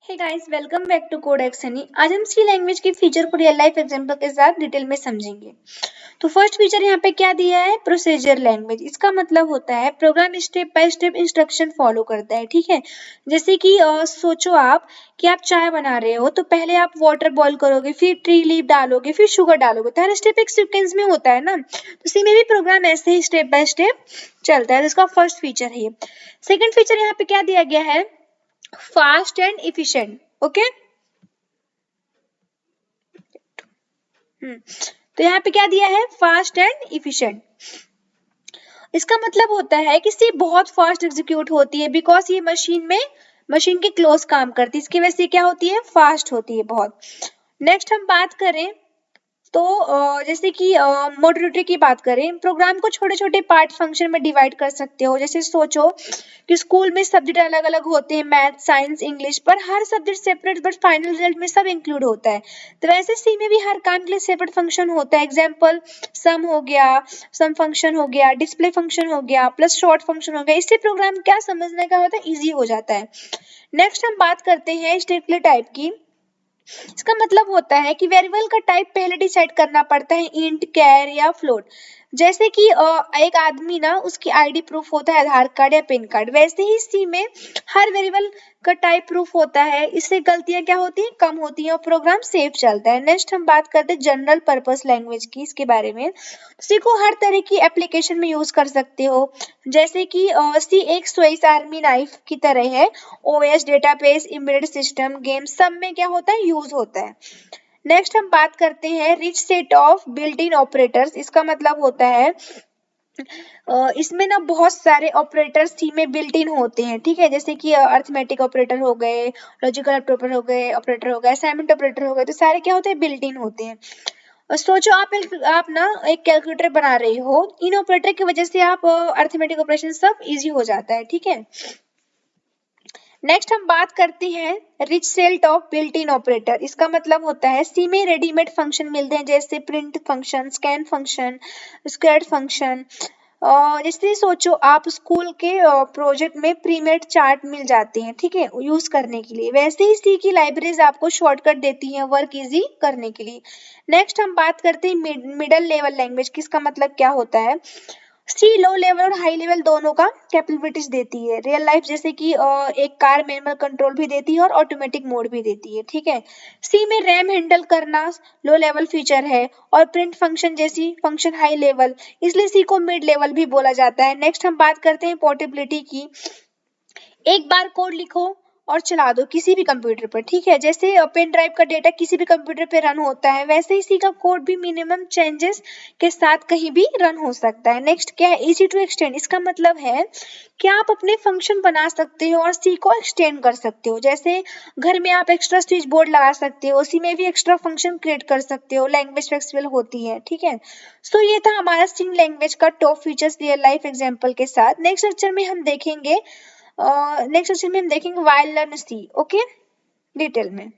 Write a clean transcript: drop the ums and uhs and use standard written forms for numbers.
Hey guys, welcome back to Codex Honey. आज हम C language के फीचर को रियल लाइफ एग्जांपल के साथ डिटेल में समझेंगे। तो फर्स्ट फीचर यहाँ पे क्या दिया है? Procedure language. इसका मतलब होता है program step by step instruction follow करता है, ठीक है। जैसे कि सोचो आप कि आप चाय बना रहे हो, तो पहले आप वाटर बॉईल करोगे, फिर ट्री लीफ डालोगे, फिर शुगर डालोगे, तो हर स्टेप एक सीक्वेंस में होता है ना। तो सी में भी प्रोग्राम ऐसे ही स्टेप बाय स्टेप चलता है। तो इसका फर्स्ट फीचर है ये। सेकेंड फीचर यहाँ पे क्या दिया गया है? Fast and efficient. ओके। तो यहाँ पे क्या दिया है? Fast and efficient. इसका मतलब होता है कि सी बहुत फास्ट एग्जीक्यूट होती है, बिकॉज ये मशीन के क्लोज काम करती है। इसकी वजह से क्या होती है? फास्ट होती है बहुत। नेक्स्ट हम बात करें तो जैसे कि मॉड्यूलरिटी की बात करें, प्रोग्राम को छोटे छोटे पार्ट फंक्शन में डिवाइड कर सकते हो। जैसे सोचो कि स्कूल में सब्जेक्ट अलग अलग होते हैं, मैथ, साइंस, इंग्लिश, पर हर subject separate but final result में सब इंक्लूड होता है। तो वैसे सी में भी हर काम के लिए सेपरेट फंक्शन होता है। एग्जाम्पल सम हो गया, सम फंक्शन हो गया, डिस्प्ले फंक्शन हो गया, प्लस शॉर्ट फंक्शन हो गया। इससे प्रोग्राम क्या समझने का होता है? ईजी हो जाता है। नेक्स्ट हम बात करते हैं स्ट्रिक्टली टाइप की। इसका मतलब होता है कि वेरिएबल का टाइप पहले डिसाइड करना पड़ता है, इंट, कैर या फ्लोट। जैसे कि एक आदमी ना, उसकी आईडी प्रूफ होता है आधार कार्ड या पैन कार्ड, वैसे ही सी में हर वेरिएबल का टाइप प्रूफ होता है। इससे गलतियां क्या होती हैं? कम होती हैं और प्रोग्राम सेफ चलता है। नेक्स्ट हम बात करते हैं जनरल पर्पस लैंग्वेज की। इसके बारे में सी को हर तरह की एप्लीकेशन में यूज कर सकते हो। जैसे कि सी एक स्विस आर्मी नाइफ की तरह है। OS, database, embedded system, game, सब में क्या होता है? यूज होता है। नेक्स्ट हम बात करते हैं rich set of built in operators. इसका मतलब होता है इसमें ना बहुत सारे ऑपरेटर सी में बिल्ट इन होते हैं, ठीक है। जैसे कि अर्थमेटिक ऑपरेटर हो गए, लॉजिकल ऑपरेटर हो गए, असाइनमेंट ऑपरेटर हो गए, तो सारे क्या होते हैं? बिल्ट इन होते हैं। और सोचो आप ना एक कैलकुलेटर बना रहे हो, इन ऑपरेटर की वजह से आप अर्थमेटिक ऑपरेशन सब इजी हो जाता है, ठीक है। नेक्स्ट हम बात करते हैं rich set of built in operator. इसका मतलब होता है सी में रेडीमेड फंक्शन मिलते हैं, जैसे print function, scan function, square function. जैसे सोचो आप स्कूल के प्रोजेक्ट में प्रीमेड चार्ट मिल जाते हैं, ठीक है, यूज करने के लिए। वैसे ही सी की लाइब्रेरीज आपको शॉर्टकट देती हैं वर्क इजी करने के लिए। नेक्स्ट हम बात करते हैं मिडल लेवल लैंग्वेज की। इसका मतलब क्या होता है? सी लो लेवल और हाई लेवल दोनों का कैपेबिलिटीज देती है रियल लाइफ। जैसे कि एक कार मैनुअल कंट्रोल भी देती है और ऑटोमेटिक मोड भी देती है, ठीक है। सी में रैम हैंडल करना लो लेवल फीचर है, और प्रिंट फंक्शन जैसी फंक्शन हाई लेवल, इसलिए सी को मिड लेवल भी बोला जाता है। नेक्स्ट हम बात करते हैं पोर्टेबिलिटी की। एक बार कोड लिखो और चला दो किसी भी कंप्यूटर पर, ठीक है। जैसे पेन ड्राइव का डेटा किसी भी कंप्यूटर पे रन होता है, वैसे ही सी का कोड भी मिनिमम चेंजेस के साथ कहीं भी रन हो सकता है। नेक्स्ट क्या है? Easy to extend. इसका मतलब है कि आप अपने फंक्शन बना सकते हो और सी को एक्सटेंड कर सकते हो। जैसे घर में आप एक्स्ट्रा स्विच बोर्ड लगा सकते हो, सी में भी एक्स्ट्रा फंक्शन क्रिएट कर सकते हो। लैंग्वेज फ्लेक्सिबल होती है, ठीक है। सो ये था हमारा सी लैंग्वेज का top features real life example के साथ। नेक्स्ट सेक्शन में हम देखेंगे while learn C, okay, detail में।